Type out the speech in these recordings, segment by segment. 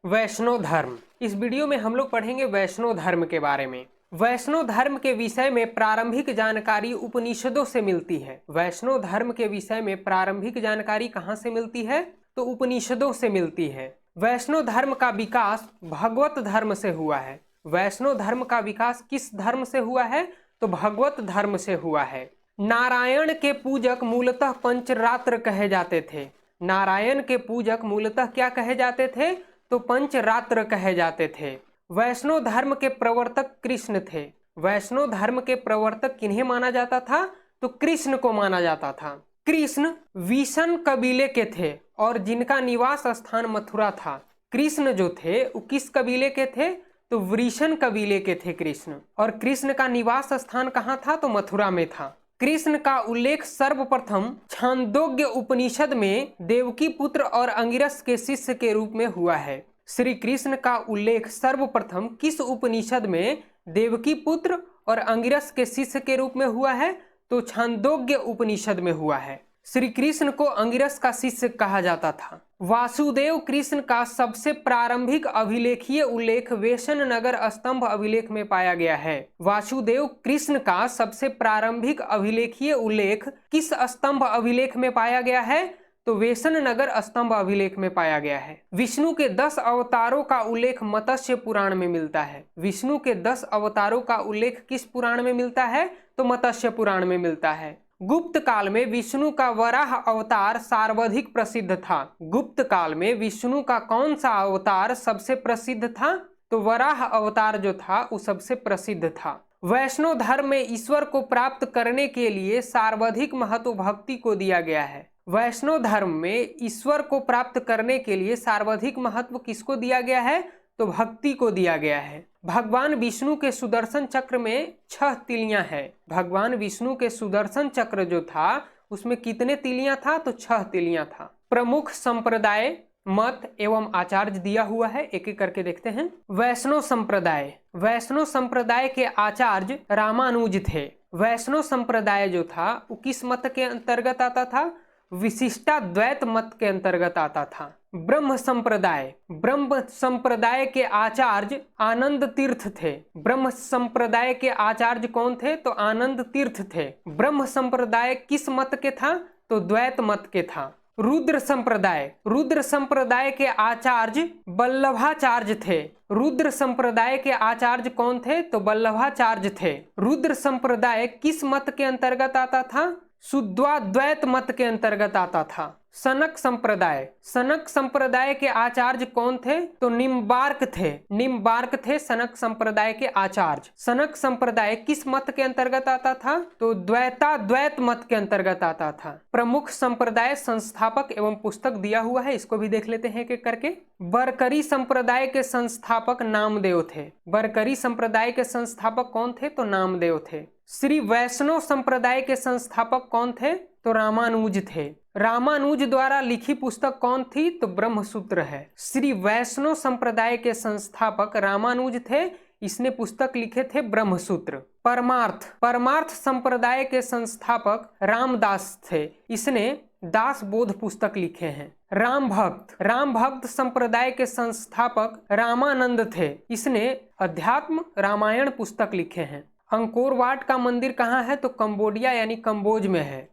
वैष्णव धर्म। इस वीडियो में हम लोग पढ़ेंगे वैष्णव धर्म के बारे में। वैष्णव धर्म के विषय में प्रारंभिक जानकारी उपनिषदों से मिलती है। वैष्णव धर्म के विषय में प्रारंभिक जानकारी कहाँ से मिलती है? तो उपनिषदों से मिलती है। वैष्णव धर्म का विकास भगवत धर्म से हुआ है। वैष्णव धर्म का विकास किस धर्म से हुआ है? तो भगवत धर्म से हुआ है। नारायण के पूजक मूलतः पंचरात्र कहे जाते थे। नारायण के पूजक मूलतः क्या कहे जाते थे? तो पंचरात्र कहे जाते थे। वैष्णव धर्म के प्रवर्तक कृष्ण थे। वैष्णव धर्म के प्रवर्तक किन्हें माना जाता था? तो कृष्ण को माना जाता था। कृष्ण विशन कबीले के थे और जिनका निवास स्थान मथुरा था। कृष्ण जो थे वो किस कबीले के थे? तो वृषण कबीले के थे कृष्ण। और कृष्ण का निवास स्थान कहाँ था? तो मथुरा में था। कृष्ण का उल्लेख सर्वप्रथम छांदोग्य उपनिषद में देवकी पुत्र और अंगिरस के शिष्य के रूप में हुआ है। श्री कृष्ण का उल्लेख सर्वप्रथम किस उपनिषद में देवकी पुत्र और अंगिरस के शिष्य के रूप में हुआ है? तो छांदोग्य उपनिषद में हुआ है। श्री कृष्ण को अंगिरस का शिष्य कहा जाता था। वासुदेव कृष्ण का सबसे प्रारंभिक अभिलेखीय उल्लेख वेशन नगर स्तंभ अभिलेख में पाया गया है। वासुदेव कृष्ण का सबसे प्रारंभिक अभिलेखीय उल्लेख किस स्तंभ अभिलेख में पाया गया है? तो वेशन नगर स्तंभ अभिलेख में पाया गया है। विष्णु के 10 अवतारों का उल्लेख मत्स्य पुराण में मिलता है। विष्णु के 10 अवतारों का उल्लेख किस पुराण में मिलता है? तो मत्स्य पुराण में मिलता है। गुप्त काल में विष्णु का वराह अवतार सर्वाधिक प्रसिद्ध था। गुप्त काल में विष्णु का कौन सा अवतार सबसे प्रसिद्ध था? तो वराह अवतार जो था वो सबसे प्रसिद्ध था। वैष्णव धर्म में ईश्वर को प्राप्त करने के लिए सर्वाधिक महत्व भक्ति को दिया गया है। वैष्णव धर्म में ईश्वर को प्राप्त करने के लिए सर्वाधिक महत्व किसको दिया गया है? तो भक्ति को दिया गया है। भगवान विष्णु के सुदर्शन चक्र में 6 तिलियां हैं। भगवान विष्णु के सुदर्शन चक्र जो था उसमें कितने तिलियां था? तो 6 तिलियां था। प्रमुख संप्रदाय, मत एवं आचार्य दिया हुआ है, एक एक करके देखते हैं। वैष्णव संप्रदाय। वैष्णव संप्रदाय के आचार्य रामानुज थे। वैष्णव संप्रदाय जो था वो किस मत के अंतर्गत आता था? विशिष्टाद्वैत मत के अंतर्गत आता था। ब्रह्म संप्रदाय। ब्रह्म संप्रदाय के आचार्य आनंद तीर्थ थे। ब्रह्म संप्रदाय के आचार्य कौन थे? तो आनंद तीर्थ थे। ब्रह्म संप्रदाय किस मत के था? तो द्वैत मत के था। रुद्र संप्रदाय। रुद्र संप्रदाय के आचार्य वल्लभाचार्य थे। रुद्र संप्रदाय के आचार्य कौन थे? तो वल्लभाचार्य थे। रुद्र संप्रदाय किस मत के अंतर्गत आता था? शुद्धाद्वैत मत के अंतर्गत आता था। सनक संप्रदाय। सनक संप्रदाय के आचार्य कौन थे? तो निम्बार्क थे। निम्बार्क थे सनक संप्रदाय के आचार्य। सनक संप्रदाय किस मत के अंतर्गत आता था? तो द्वैताद्वैत मत के अंतर्गत आता था। प्रमुख संप्रदाय, संस्थापक एवं पुस्तक दिया हुआ है, इसको भी देख लेते हैं एक एक करके। बरकरी संप्रदाय के संस्थापक नामदेव थे। बरकरी संप्रदाय के संस्थापक कौन थे? तो नामदेव थे। श्री वैष्णव संप्रदाय के संस्थापक कौन थे? तो रामानुज थे। रामानुज द्वारा लिखी पुस्तक कौन थी? तो ब्रह्मसूत्र है। श्री वैष्णव संप्रदाय के संस्थापक रामानुज थे। इसने पुस्तक लिखे थे ब्रह्मसूत्र। परमार्थ। परमार्थ संप्रदाय के संस्थापक रामदास थे। इसने दास बोध पुस्तक लिखे हैं। राम भक्त। राम भक्त संप्रदाय के संस्थापक रामानंद थे। इसने अध्यात्म रामायण पुस्तक लिखे हैं। अंकोर वाट का मंदिर कहाँ है? तो कंबोडिया यानी कंबोज में है।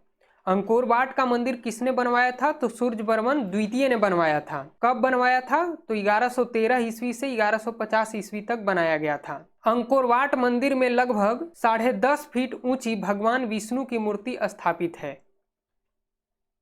अंकोर वाट का मंदिर किसने बनवाया था? तो सूर्यवर्मन द्वितीय ने बनवाया था। कब बनवाया था? तो 1113 ईस्वी से 1150 ईस्वी तक बनाया गया था। अंकोर वाट मंदिर में लगभग 10.5 फीट ऊंची भगवान विष्णु की मूर्ति स्थापित है।